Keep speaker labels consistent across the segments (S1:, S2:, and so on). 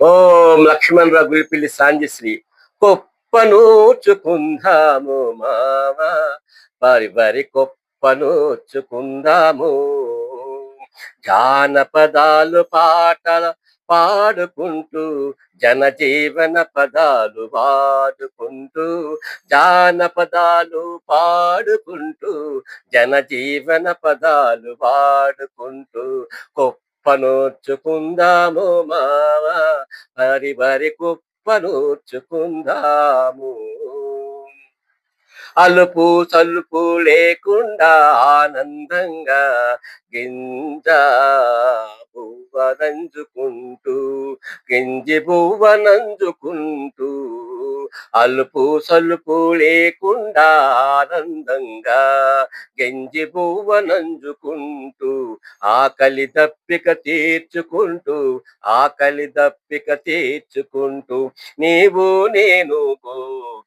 S1: ఓం లక్ష్మణ్ రఘుపిల్లి సాంజశ్రీ. కొప్పనూర్చుకుందాము మామ, వారి వారి కొప్పనూర్చుకుందాము. జానపదాలు పాటల పాడుకుంటూ, జనజీవన పదాలు వాడుకుంటూ, జానపదాలు పాడుకుంటూ, జనజీవన పదాలు వాడుకుంటూ, కుప్పనూర్చుకుందాము మావ, వరి వరి కుప్పనూర్చుకుందాము. అలుపు సలుపు లేకుండా ఆనందంగా గింజ బువ్వ నంజుకుంటూ, గింజి బువ్వ నంజుకుంటూ, అలుపు సలుపు లేకుండా ఆనందంగా గెంజి బువ్వ నంజుకుంటూ, ఆకలి దప్పిక తీర్చుకుంటూ, ఆకలి దప్పిక తీర్చుకుంటూ, నీవు నేను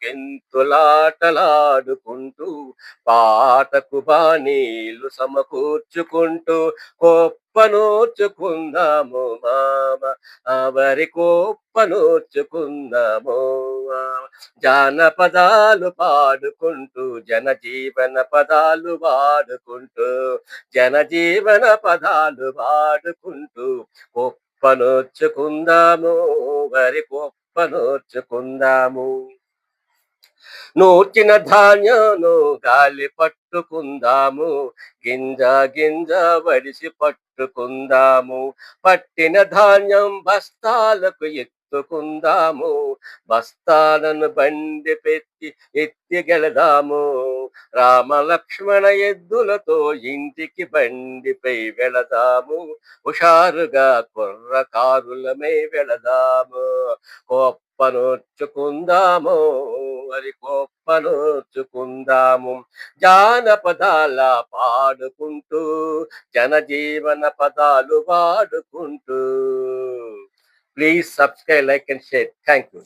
S1: గెంతులాటలాడుకుంటూ, పాటకు బాణీలు సమకూర్చుకుంటూ, కోప్పనూర్చుకుందాము మామ, వరి కోప్పనూర్చుకుందాము మామ. జానపదాలు పాడుకుంటూ, జనజీవన పదాలు వాడుకుంటూ, జనజీవన పదాలు వాడుకుంటూ, కోప్పనూర్చుకుందాము, వరి కోప్పనూర్చుకుందాము. నూర్చిన ధాన్యను గాలి పట్టుకుందాము, గింజ గింజ వడిసి పట్టుకుందాము. పట్టిన ధాన్యం బస్తాలకు ఎత్తుకుందాము, బస్తాలను బండి పెట్టి ఎత్తిగెళదాము. రామ లక్ష్మణ ఎద్దులతో ఇంటికి బండిపై వెళదాము, హుషారుగా కుర్రకారులమై వెళదాము. కోప్పనూర్చుకుందాము, వరి కోప్పనూర్చుకుందాము. జానపదాల పాడుకుంటూ, జనజీవన పదాలు వాడుకుంటూ. Please subscribe, like and share. Thank you.